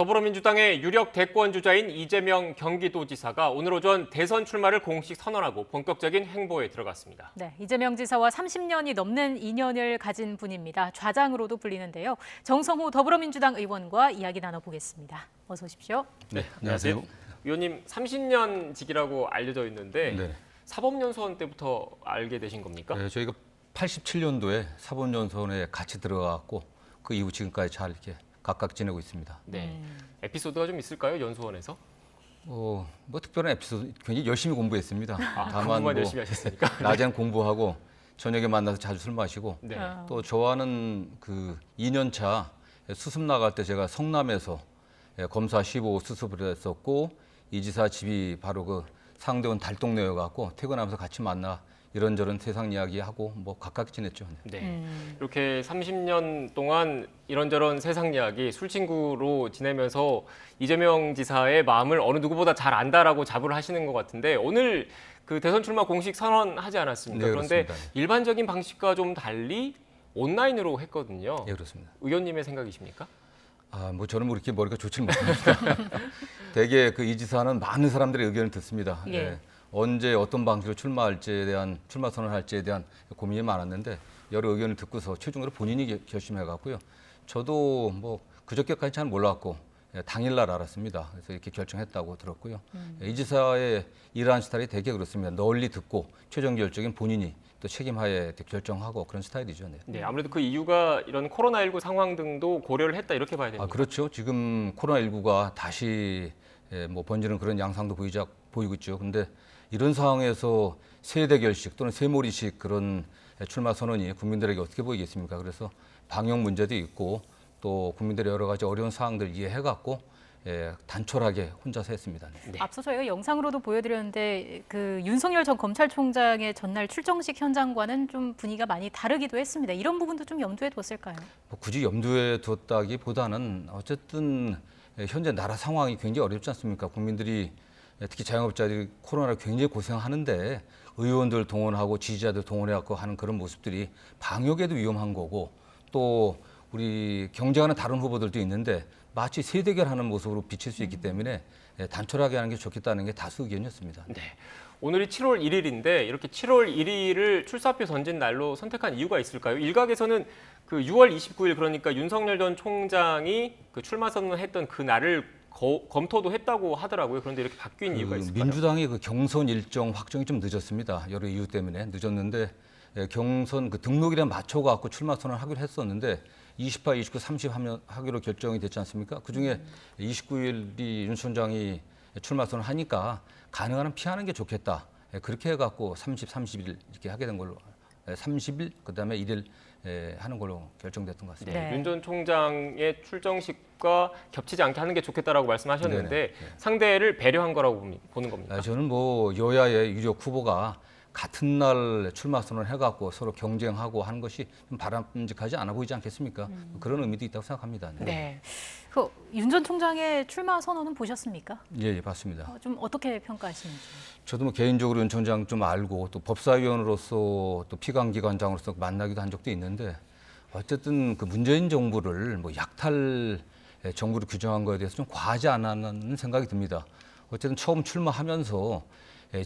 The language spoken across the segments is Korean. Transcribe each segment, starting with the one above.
더불어민주당의 유력 대권 주자인 이재명 경기도지사가 오늘 오전 대선 출마를 공식 선언하고 본격적인 행보에 들어갔습니다. 네, 이재명 지사와 30년이 넘는 인연을 가진 분입니다. 좌장으로도 불리는데요. 정성호 더불어민주당 의원과 이야기 나눠보겠습니다. 어서 오십시오. 네, 안녕하세요. 의원님 30년 직이라고 알려져 있는데 네. 사법연수원 때부터 알게 되신 겁니까? 네, 저희가 87년도에 사법연수원에 같이 들어갔고 그 이후 지금까지 잘 이렇게 각각 지내고 있습니다. 네. 에피소드가 좀 있을까요? 연수원에서? 뭐 특별한 에피소드 굉장히 열심히 공부했습니다. 다만 공부만 열심히 하셨으니까. 낮에는 공부하고 저녁에 만나서 자주 술 마시고 네. 또 저와는 그 2년 차 수습 나갈 때 제가 성남에서 검사 15 수습을 했었고 이 지사 집이 바로 그 상대원 달동네여갖고 퇴근하면서 같이 만나 이런저런 세상 이야기하고 뭐 각각 지냈죠. 네. 이렇게 30년 동안 이런저런 세상 이야기 술친구로 지내면서 이재명 지사의 마음을 어느 누구보다 잘 안다라고 자부를 하시는 것 같은데 오늘 그 대선 출마 공식 선언하지 않았습니까? 네, 그런데 그렇습니다. 일반적인 방식과 좀 달리 온라인으로 했거든요. 예, 그렇습니다. 의원님의 생각이십니까? 뭐 저는 뭐 이렇게 머리가 좋지는 못합니다. 대개 그 이 지사는 많은 사람들의 의견을 듣습니다. 예. 언제 어떤 방식으로 출마할지에 대한 출마 선언할지에 대한 고민이 많았는데 여러 의견을 듣고서 최종적으로 본인이 결심해갖고요. 저도 뭐 그저께까지 잘 몰랐고 당일날 알았습니다. 그래서 이렇게 결정했다고 들었고요. 이 지사의 일하는 스타일이 되게 그렇습니다. 널리 듣고 최종 결정은 본인이 또 책임하에 결정하고 그런 스타일이죠. 네. 네, 아무래도 그 이유가 이런 코로나19 상황 등도 고려를 했다 이렇게 봐야 됩니다. 그렇죠. 지금 코로나19가 다시 뭐 번지는 그런 양상도 보이고 있죠. 근데 이런 상황에서 세대결식 또는 세몰이식 그런 출마 선언이 국민들에게 어떻게 보이겠습니까? 그래서 방역 문제도 있고 또 국민들의 여러 가지 어려운 사항들을 이해해갖고 단촐하게 혼자서 했습니다. 네. 앞서 저희가 영상으로도 보여드렸는데 그 윤석열 전 검찰총장의 전날 출정식 현장과는 좀 분위기가 많이 다르기도 했습니다. 이런 부분도 좀 염두에 뒀을까요? 뭐 굳이 염두에 뒀다기보다는 어쨌든 현재 나라 상황이 굉장히 어렵지 않습니까? 국민들이 특히 자영업자들이 코로나로 굉장히 고생하는데 의원들 동원하고 지지자들 동원해갖고 하는 그런 모습들이 방역에도 위험한 거고 또 우리 경쟁하는 다른 후보들도 있는데 마치 세대결하는 모습으로 비칠 수 있기 때문에 단촐하게 하는 게 좋겠다는 게 다수 의견이었습니다. 네. 오늘이 7월 1일인데 이렇게 7월 1일을 출사표 던진 날로 선택한 이유가 있을까요? 일각에서는 그 6월 29일 그러니까 윤석열 전 총장이 그 출마 선언했던 그 날을 검토도 했다고 하더라고요. 그런데 이렇게 바뀐 이유가 있을까요? 민주당의 그 경선 일정 확정이 좀 늦었습니다. 여러 이유 때문에 늦었는데 경선 그 등록일에 맞춰갖고 출마 선언하기로 했었는데 28, 29, 30 하기로 결정이 됐지 않습니까? 그중에 29일이 윤 총장이 출마 선언하니까 가능한 한 피하는 게 좋겠다. 그렇게 해갖고 30, 31일 이렇게 하게 된 걸로 30일 그다음에 1일 하는 걸로 결정됐던 것 같습니다. 네. 윤 전 총장의 출정식과 겹치지 않게 하는 게 좋겠다라고 말씀하셨는데 네네. 상대를 배려한 거라고 보는 겁니까? 저는 뭐 여야의 유력 후보가 같은 날 출마 선언을 해갖고 서로 경쟁하고 하는 것이 좀 바람직하지 않아 보이지 않겠습니까? 그런 의미도 있다고 생각합니다. 네. 그 윤 전 총장의 출마 선언은 보셨습니까? 예, 봤습니다. 좀 어떻게 평가하시는지? 저도 뭐 개인적으로 윤 총장 좀 알고 또 법사위원으로서 또 피감기관장으로서 만나기도 한 적도 있는데 어쨌든 그 문재인 정부를 뭐 약탈 정부를 규정한 거에 대해서 좀 과하지 않았는 생각이 듭니다. 어쨌든 처음 출마하면서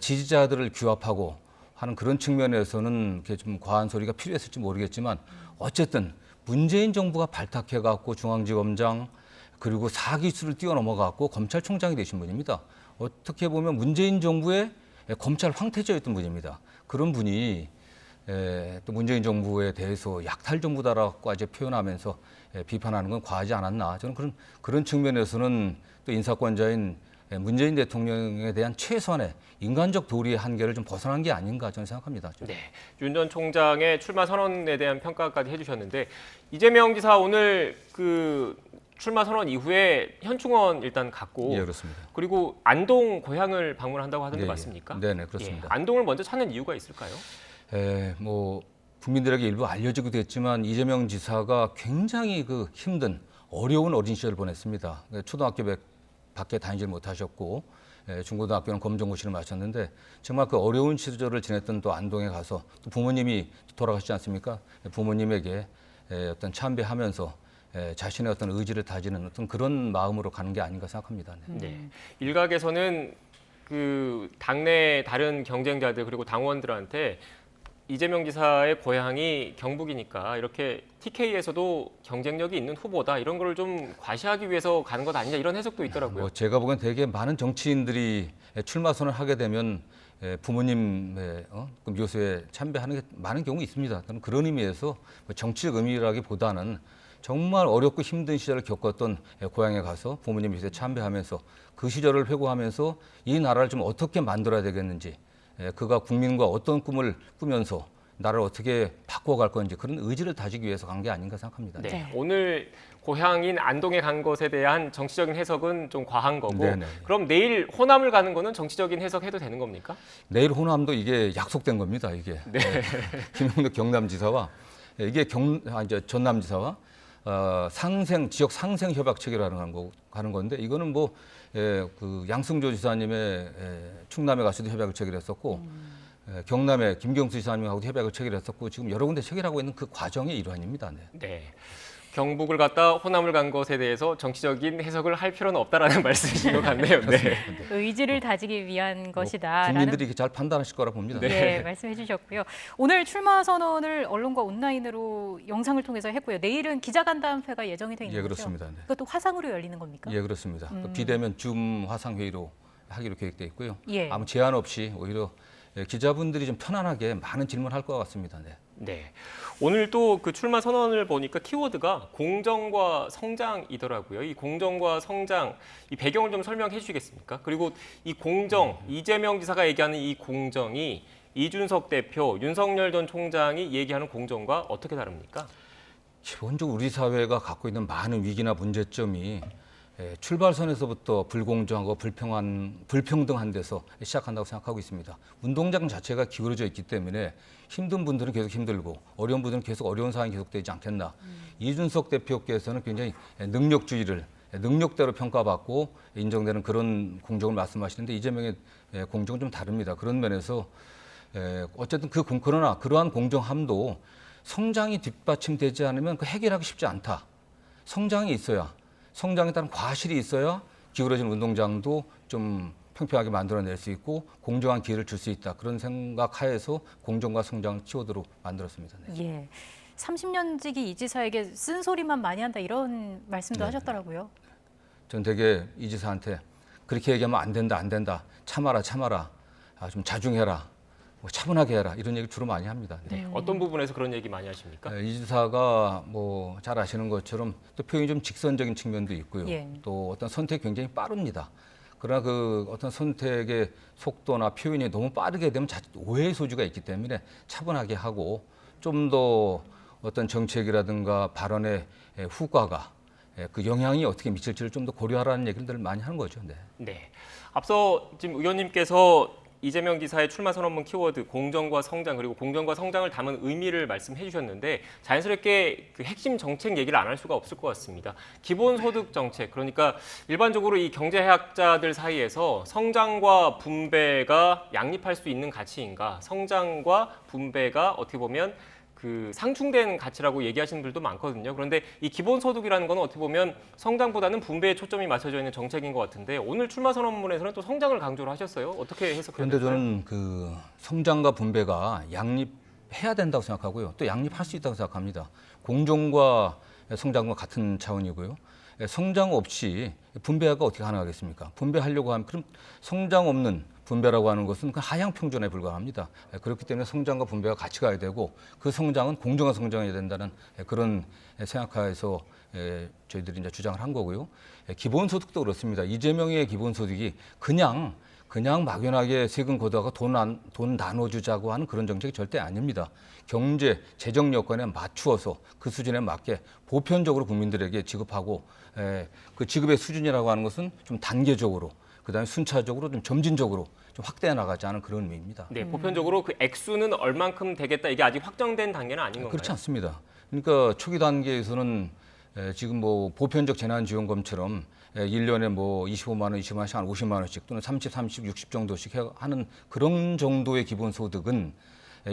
지지자들을 규합하고 하는 그런 측면에서는 이렇게 좀 과한 소리가 필요했을지 모르겠지만 어쨌든 문재인 정부가 발탁해갖고 중앙지검장 그리고 사기수를 뛰어넘어갖고 검찰총장이 되신 분입니다. 어떻게 보면 문재인 정부의 검찰 황태자였던 분입니다. 그런 분이 또 문재인 정부에 대해서 약탈 정부다라고까지 표현하면서 비판하는 건 과하지 않았나. 저는 그런 측면에서는 또 인사권자인 문재인 대통령에 대한 최소한의 인간적 도리의 한계를 좀 벗어난 게 아닌가 저는 생각합니다. 네, 윤 전 총장의 출마 선언에 대한 평가까지 해주셨는데 이재명 지사 오늘 그 출마 선언 이후에 현충원 일단 갔고 예, 그렇습니다. 그리고 안동 고향을 방문한다고 하던데 예, 맞습니까? 네네, 그렇습니다. 예, 안동을 먼저 찾는 이유가 있을까요? 뭐 국민들에게 일부 알려지기도 했지만 이재명 지사가 굉장히 그 힘든 어려운 어린 시절을 보냈습니다. 초등학교 밖에 다니질 못하셨고 중고등학교는 검정고시를 마쳤는데 정말 그 어려운 시절을 지냈던 또 안동에 가서 또 부모님이 돌아가시지 않습니까? 부모님에게 어떤 참배하면서 자신의 어떤 의지를 다지는 어떤 그런 마음으로 가는 게 아닌가 생각합니다. 네. 네. 일각에서는 그 당내 다른 경쟁자들 그리고 당원들한테 이재명 지사의 고향이 경북이니까 이렇게 TK에서도 경쟁력이 있는 후보다 이런 걸 좀 과시하기 위해서 가는 것 아니냐 이런 해석도 있더라고요. 뭐 제가 보기엔 되게 많은 정치인들이 출마 선언을 하게 되면 부모님 그 묘소에 참배하는 게 많은 경우 있습니다. 저는 그런 의미에서 정치적 의미라기보다는 정말 어렵고 힘든 시절을 겪었던 고향에 가서 부모님 묘소에 참배하면서 그 시절을 회고하면서 이 나라를 좀 어떻게 만들어야 되겠는지, 그가 국민과 어떤 꿈을 꾸면서 나라를 어떻게 바꿔갈 건지 그런 의지를 다지기 위해서 간 게 아닌가 생각합니다. 네. 네. 오늘 고향인 안동에 간 것에 대한 정치적인 해석은 좀 과한 거고 네네. 그럼 내일 호남을 가는 거는 정치적인 해석해도 되는 겁니까? 내일 호남도 이게 약속된 겁니다. 이게 김용덕 경남지사와 이게 이제 전남지사와 지역 상생 협약 체결하는 가는 건데 이거는 뭐 그 양승조 지사님의 충남에 가서도 협약을 체결했었고 경남에 김경수 지사님하고도 협약을 체결했었고 지금 여러 군데 체결하고 있는 그 과정의 일환입니다. 네. 네. 경북을 갔다 호남을 간 것에 대해서 정치적인 해석을 할 필요는 없다라는 말씀이신 것 같네요. 네. 의지를 다지기 위한 것이다. 국민들이 이렇게 잘 판단하실 거라 봅니다. 네, 말씀해 주셨고요. 오늘 출마 선언을 언론과 온라인으로 영상을 통해서 했고요. 내일은 기자간담회가 예정이 돼 있는 예, 거죠? 그렇습니다. 네. 그것도 화상으로 열리는 겁니까? 예, 그렇습니다. 비대면 줌 화상 회의로 하기로 계획돼 있고요. 예. 아무 제한 없이 오히려 기자분들이 좀 편안하게 많은 질문할 것 같습니다. 네. 네. 오늘 또 그 출마 선언을 보니까 키워드가 공정과 성장이더라고요. 이 공정과 성장, 이 배경을 좀 설명해 주시겠습니까? 그리고 이 공정, 이재명 지사가 얘기하는 이 공정이 이준석 대표, 윤석열 전 총장이 얘기하는 공정과 어떻게 다릅니까? 기본적으로 우리 사회가 갖고 있는 많은 위기나 문제점이 출발선에서부터 불공정하고 불평등한 데서 시작한다고 생각하고 있습니다. 운동장 자체가 기울어져 있기 때문에 힘든 분들은 계속 힘들고 어려운 분들은 계속 어려운 상황이 계속되지 않겠나. 이준석 대표께서는 굉장히 능력대로 평가받고 인정되는 그런 공정을 말씀하시는데 이재명의 공정은 좀 다릅니다. 그런 면에서 어쨌든 그러나 그러한 공정함도 성장이 뒷받침되지 않으면 그 해결하기 쉽지 않다. 성장이 있어야 성장에 따른 과실이 있어야 기울어진 운동장도 좀 평평하게 만들어낼 수 있고 공정한 기회를 줄 수 있다. 그런 생각하에서 공정과 성장 키워드로 만들었습니다. 네. 예. 30년 지기 이 지사에게 쓴소리만 많이 한다 이런 말씀도 하셨더라고요. 전 되게 이 지사한테 그렇게 얘기하면 안 된다. 참아라. 좀 자중해라. 뭐 차분하게 해라. 이런 얘기 주로 많이 합니다. 네. 어떤 부분에서 그런 얘기 많이 하십니까? 이 지사가 뭐 잘 아시는 것처럼 또 표현이 좀 직선적인 측면도 있고요. 예. 또 어떤 선택이 굉장히 빠릅니다. 그러나 그 어떤 선택의 속도나 표현이 너무 빠르게 되면 자칫 오해의 소지가 있기 때문에 차분하게 하고 좀 더 어떤 정책이라든가 발언의 후과가 그 영향이 어떻게 미칠지를 좀 더 고려하라는 얘기를 많이 하는 거죠. 네. 네. 앞서 지금 의원님께서 이재명 지사의 출마 선언문 키워드 공정과 성장 그리고 공정과 성장을 담은 의미를 말씀해 주셨는데 자연스럽게 그 핵심 정책 얘기를 안 할 수가 없을 것 같습니다. 기본소득 정책 그러니까 일반적으로 이 경제학자들 사이에서 성장과 분배가 양립할 수 있는 가치인가 성장과 분배가 어떻게 보면 그 상충된 가치라고 얘기하시는 분들도 많거든요. 그런데 이 기본소득이라는 건 어떻게 보면 성장보다는 분배에 초점이 맞춰져 있는 정책인 것 같은데 오늘 출마 선언문에서는 또 성장을 강조를 하셨어요. 어떻게 해석해야 그런데 될까요? 저는 그 성장과 분배가 양립해야 된다고 생각하고요. 또 양립할 수 있다고 생각합니다. 공정과 성장과 같은 차원이고요. 성장 없이 분배가 어떻게 가능하겠습니까? 분배하려고 하면 그럼 성장 없는 분배라고 하는 것은 그 하향 평준에 불과합니다. 그렇기 때문에 성장과 분배가 같이 가야 되고 그 성장은 공정한 성장해야 된다는 그런 생각하에서 저희들이 이제 주장을 한 거고요. 기본소득도 그렇습니다. 이재명의 기본소득이 그냥 막연하게 세금 걷어가 돈 나눠주자고 하는 그런 정책이 절대 아닙니다. 경제, 재정 여건에 맞추어서 그 수준에 맞게 보편적으로 국민들에게 지급하고 그 지급의 수준이라고 하는 것은 좀 단계적으로 그다음에 순차적으로 좀 점진적으로 좀 확대해 나가지 않은 그런 의미입니다. 네, 보편적으로 그 액수는 얼만큼 되겠다 이게 아직 확정된 단계는 아닌 건가요? 그렇지 않습니다. 그러니까 초기 단계에서는 지금 뭐 보편적 재난지원금처럼 1년에 뭐 25만 원, 20만 원씩 한 50만 원씩 또는 30, 60 정도씩 하는 그런 정도의 기본소득은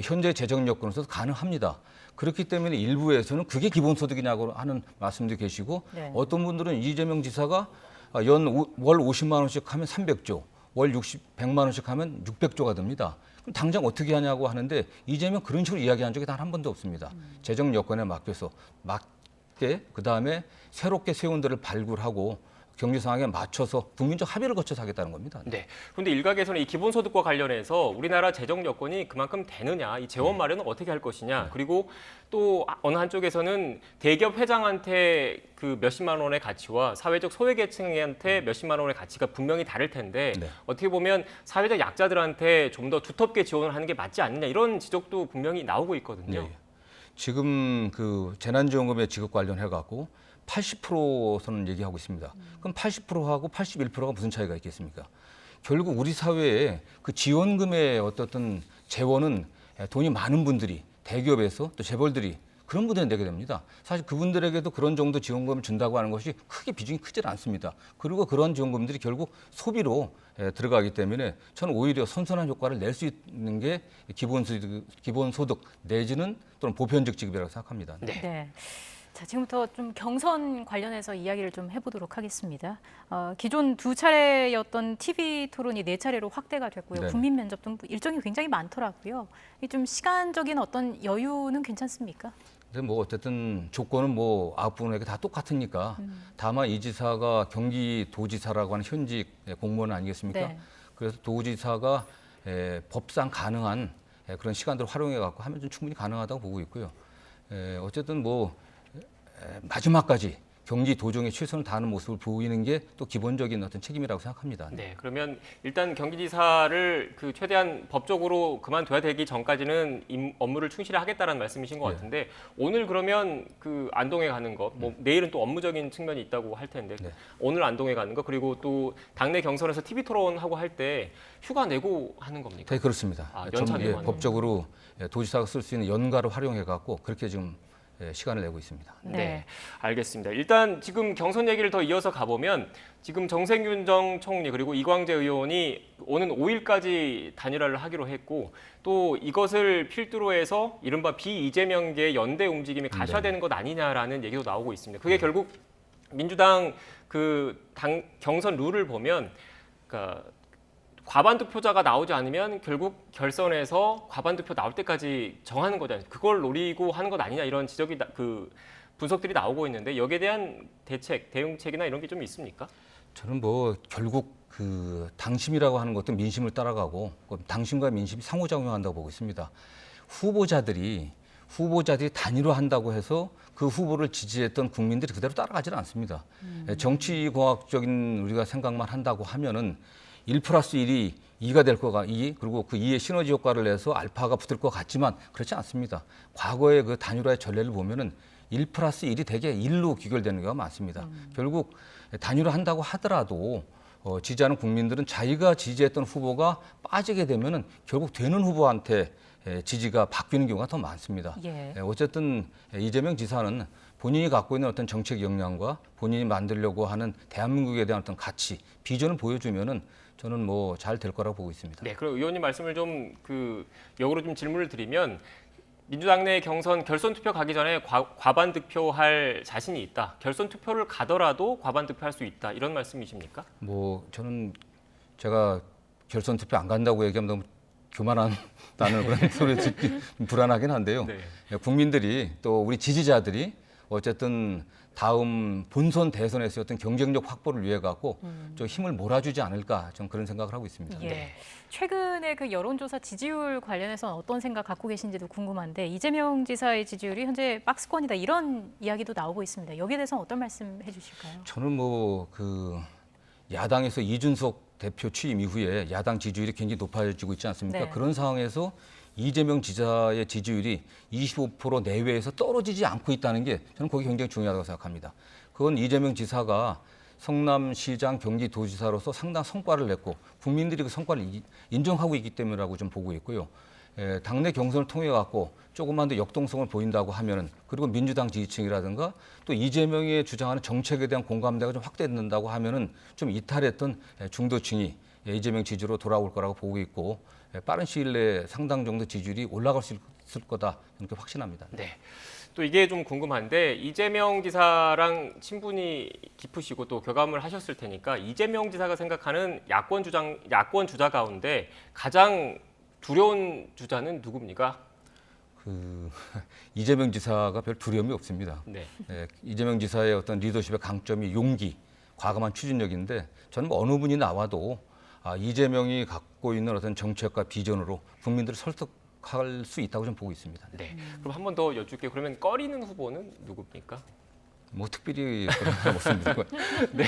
현재 재정 여건에서 가능합니다. 그렇기 때문에 일부에서는 그게 기본소득이냐고 하는 말씀도 계시고 네. 어떤 분들은 이재명 지사가 월 50만 원씩 하면 300조, 월 100만 원씩 하면 600조가 됩니다. 그럼 당장 어떻게 하냐고 하는데 이재명 그런 식으로 이야기한 적이 단 한 번도 없습니다. 재정 여건에 맞게 그다음에 새롭게 세운들을 발굴하고 경제 상황에 맞춰서 국민적 합의를 거쳐서 하겠다는 겁니다. 네. 그런데 일각에서는 이 기본소득과 관련해서 우리나라 재정 여건이 그만큼 되느냐, 이 재원 마련은 어떻게 할 것이냐, 그리고 또 어느 한쪽에서는 대기업 회장한테 그 몇십만 원의 가치와 사회적 소외계층한테 몇십만 원의 가치가 분명히 다를 텐데 네. 어떻게 보면 사회적 약자들한테 좀 더 두텁게 지원을 하는 게 맞지 않느냐 이런 지적도 분명히 나오고 있거든요. 네. 지금 그 재난지원금의 지급 관련해 갖고 80%선은 얘기하고 있습니다. 그럼 80%하고 81%가 무슨 차이가 있겠습니까? 결국 우리 사회에 그 지원금의 어떤 재원은 돈이 많은 분들이 대기업에서 또 재벌들이 그런 분들이 내게 됩니다. 사실 그분들에게도 그런 정도 지원금을 준다고 하는 것이 크게 비중이 크질 않습니다. 그리고 그런 지원금들이 결국 소비로 들어가기 때문에 저는 오히려 선선한 효과를 낼 수 있는 게 기본소득 내지는 또는 보편적 지급이라고 생각합니다. 네. 네. 자, 지금부터 좀 경선 관련해서 이야기를 좀 해보도록 하겠습니다. 기존 2차례였던 TV 토론이 4차례로 확대가 됐고요. 네. 국민 면접 등 일정이 굉장히 많더라고요. 이 좀 시간적인 어떤 여유는 괜찮습니까? 근데 뭐 어쨌든 조건은 뭐 9분에게 다 똑같으니까 다만 이 지사가 경기도지사라고 하는 현직 공무원 아니겠습니까? 네. 그래서 도지사가 법상 가능한 그런 시간들을 활용해 갖고 하면 좀 충분히 가능하다고 보고 있고요. 어쨌든 뭐 마지막까지 경기도정에 최선을 다하는 모습을 보이는 게 또 기본적인 어떤 책임이라고 생각합니다. 네, 그러면 일단 경기지사를 그 최대한 법적으로 그만둬야 되기 전까지는 업무를 충실히 하겠다는 말씀이신 것 네. 같은데 오늘 그러면 그 안동에 가는 거, 뭐 내일은 또 업무적인 측면이 있다고 할 텐데 네. 오늘 안동에 가는 거 그리고 또 당내 경선에서 TV 토론하고 할 때 휴가 내고 하는 겁니까? 네, 그렇습니다. 아, 연차 내고 하는 법적으로 도지사가 쓸 수 있는 연가를 활용해 갖고 그렇게 지금 시간을 내고 있습니다. 네, 알겠습니다. 일단 지금 경선 얘기를 더 이어서 가보면 지금 정세균 전 총리 그리고 이광재 의원이 오는 5일까지 단일화를 하기로 했고 또 이것을 필두로 해서 이른바 비이재명계 연대 움직임이 가셔야되는 것 아니냐라는 얘기도 나오고 있습니다. 그게 결국 민주당 그 당 경선 룰을 보면 그러니까 과반 득표자가 나오지 않으면 결국 결선에서 과반 득표 나올 때까지 정하는 거잖아요. 그걸 노리고 하는 것 아니냐 이런 지적이 그 분석들이 나오고 있는데 여기에 대한 대응책이나 이런 게 좀 있습니까? 저는 뭐 결국 그 당심이라고 하는 것도 민심을 따라가고 당심과 민심이 상호작용한다고 보고 있습니다. 후보자들이 단일화한다고 해서 그 후보를 지지했던 국민들이 그대로 따라가지는 않습니다. 정치공학적인 우리가 생각만 한다고 하면은 1+1이 2가 될 거가 2 그리고 그 2의 시너지 효과를 내서 알파가 붙을 것 같지만 그렇지 않습니다. 과거의 그 단일화의 전례를 보면은 1+1이 대개 1로 귀결되는 경우가 많습니다. 결국 단일화한다고 하더라도 지지하는 국민들은 자기가 지지했던 후보가 빠지게 되면은 결국 되는 후보한테 지지가 바뀌는 경우가 더 많습니다. 예. 어쨌든 이재명 지사는 본인이 갖고 있는 어떤 정책 역량과 본인이 만들려고 하는 대한민국에 대한 어떤 가치, 비전을 보여주면은 저는 뭐 잘 될 거라고 보고 있습니다. 네, 그럼 의원님 말씀을 좀 그 역으로 좀 질문을 드리면 민주당 내 경선 결선 투표 가기 전에 과반 득표할 자신이 있다. 결선 투표를 가더라도 과반 득표할 수 있다. 이런 말씀이십니까? 뭐 저는 제가 결선 투표 안 간다고 얘기하면 너무 교만한다는 그런 소리 듣기 좀 불안하긴 한데요. 네. 국민들이 또 우리 지지자들이 어쨌든 다음 본선 대선에서 어떤 경쟁력 확보를 위해 갖고 좀 힘을 몰아주지 않을까 좀 그런 생각을 하고 있습니다. 예. 최근에 그 여론조사 지지율 관련해서 어떤 생각 갖고 계신지도 궁금한데 이재명 지사의 지지율이 현재 박스권이다 이런 이야기도 나오고 있습니다. 여기에 대해서는 어떤 말씀 해주실까요? 저는 뭐 그 야당에서 이준석 대표 취임 이후에 야당 지지율이 굉장히 높아지고 있지 않습니까? 네. 그런 상황에서 이재명 지사의 지지율이 25% 내외에서 떨어지지 않고 있다는 게 저는 그게 굉장히 중요하다고 생각합니다. 그건 이재명 지사가 성남시장 경기도지사로서 상당한 성과를 냈고 국민들이 그 성과를 인정하고 있기 때문이라고 좀 보고 있고요. 당내 경선을 통해 갖고 조금만 더 역동성을 보인다고 하면은 그리고 민주당 지지층이라든가 또 이재명이 주장하는 정책에 대한 공감대가 좀 확대된다고 하면은 좀 이탈했던 중도층이 이재명 지지로 돌아올 거라고 보고 있고 빠른 시일 내에 상당 정도 지지율이 올라갈 수 있을 거다 이렇게 확신합니다. 네. 또 이게 좀 궁금한데 이재명 지사랑 친분이 깊으시고 또 교감을 하셨을 테니까 이재명 지사가 생각하는 야권 주자 가운데 가장 두려운 주자는 누굽니까? 이재명 지사가 별 두려움이 없습니다. 네. 이재명 지사의 어떤 리더십의 강점이 용기, 과감한 추진력인데 저는 뭐 어느 분이 나와도 이재명이 갖고 있는 어떤 정책과 비전으로 국민들을 설득할 수 있다고 좀 보고 있습니다. 네. 그럼 한 번 더 여쭙게 그러면 꺼리는 후보는 누굽니까? 뭐 특별히 그런 건 없습니다. 네.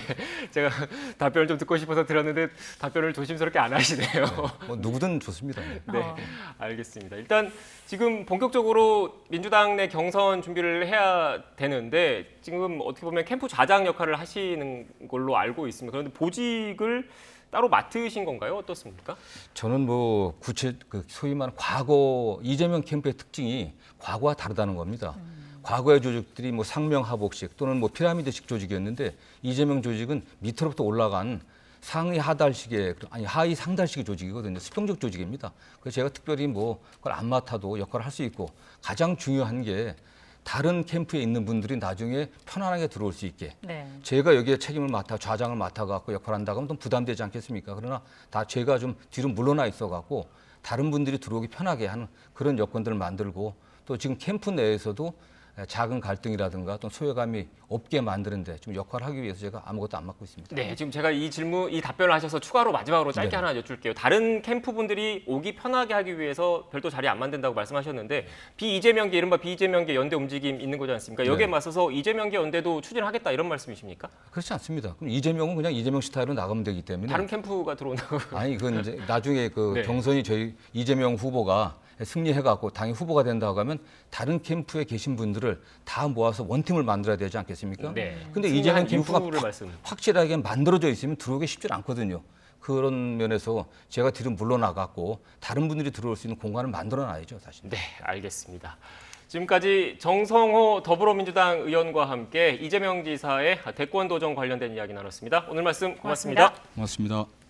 제가 답변을 좀 듣고 싶어서 들었는데 답변을 조심스럽게 안 하시네요. 뭐 누구든 좋습니다. 네. 네, 알겠습니다. 일단 지금 본격적으로 민주당 내 경선 준비를 해야 되는데 지금 어떻게 보면 캠프 좌장 역할을 하시는 걸로 알고 있습니다. 그런데 보직을 따로 맡으신 건가요? 어떻습니까? 저는 뭐 소위 말하는 과거 이재명 캠프의 특징이 과거와 다르다는 겁니다. 과거의 조직들이 뭐 상명하복식 또는 뭐 피라미드식 조직이었는데 이재명 조직은 밑으로부터 올라간 상위 하달식의 하위 상달식의 조직이거든요. 수평적 조직입니다. 그래서 제가 특별히 뭐 그걸 안 맡아도 역할을 할 수 있고 가장 중요한 게 다른 캠프에 있는 분들이 나중에 편안하게 들어올 수 있게 네. 제가 여기에 책임을 맡아 좌장을 맡아갖고 역할을 한다고 하면 좀 부담되지 않겠습니까? 그러나 다 제가 좀 뒤로 물러나 있어갖고 다른 분들이 들어오기 편하게 하는 그런 여건들을 만들고 또 지금 캠프 내에서도 작은 갈등이라든가 또 소외감이 없게 만드는데 좀 역할을 하기 위해서 제가 아무것도 안 맡고 있습니다. 네, 지금 제가 이 답변을 하셔서 추가로 마지막으로 짧게 네. 하나 여쭐게요. 다른 캠프 분들이 오기 편하게 하기 위해서 별도 자리 안 만든다고 말씀하셨는데 비이재명계 이른바 비이재명계 연대 움직임 있는 거지 않습니까? 여기에 네. 맞서서 이재명계 연대도 추진하겠다 이런 말씀이십니까? 그렇지 않습니다. 그럼 이재명은 그냥 이재명 스타일로 나가면 되기 때문에 다른 캠프가 들어온다고. 아니 그건 이제 나중에 그 네. 경선이 저희 이재명 후보가 승리해갖고 당이 후보가 된다고 하면 다른 캠프에 계신 분들을 다 모아서 원팀을 만들어야 되지 않겠습니까? 네. 근데 승리한 이재명 캠프가 이후를 말씀. 확실하게 만들어져 있으면 들어오기 쉽지 않거든요. 그런 면에서 제가 뒤로 물러나갖고 다른 분들이 들어올 수 있는 공간을 만들어놔야죠, 사실. 네, 알겠습니다. 지금까지 정성호 더불어민주당 의원과 함께 이재명 지사의 대권 도전 관련된 이야기 나눴습니다. 오늘 말씀 고맙습니다. 고맙습니다. 고맙습니다.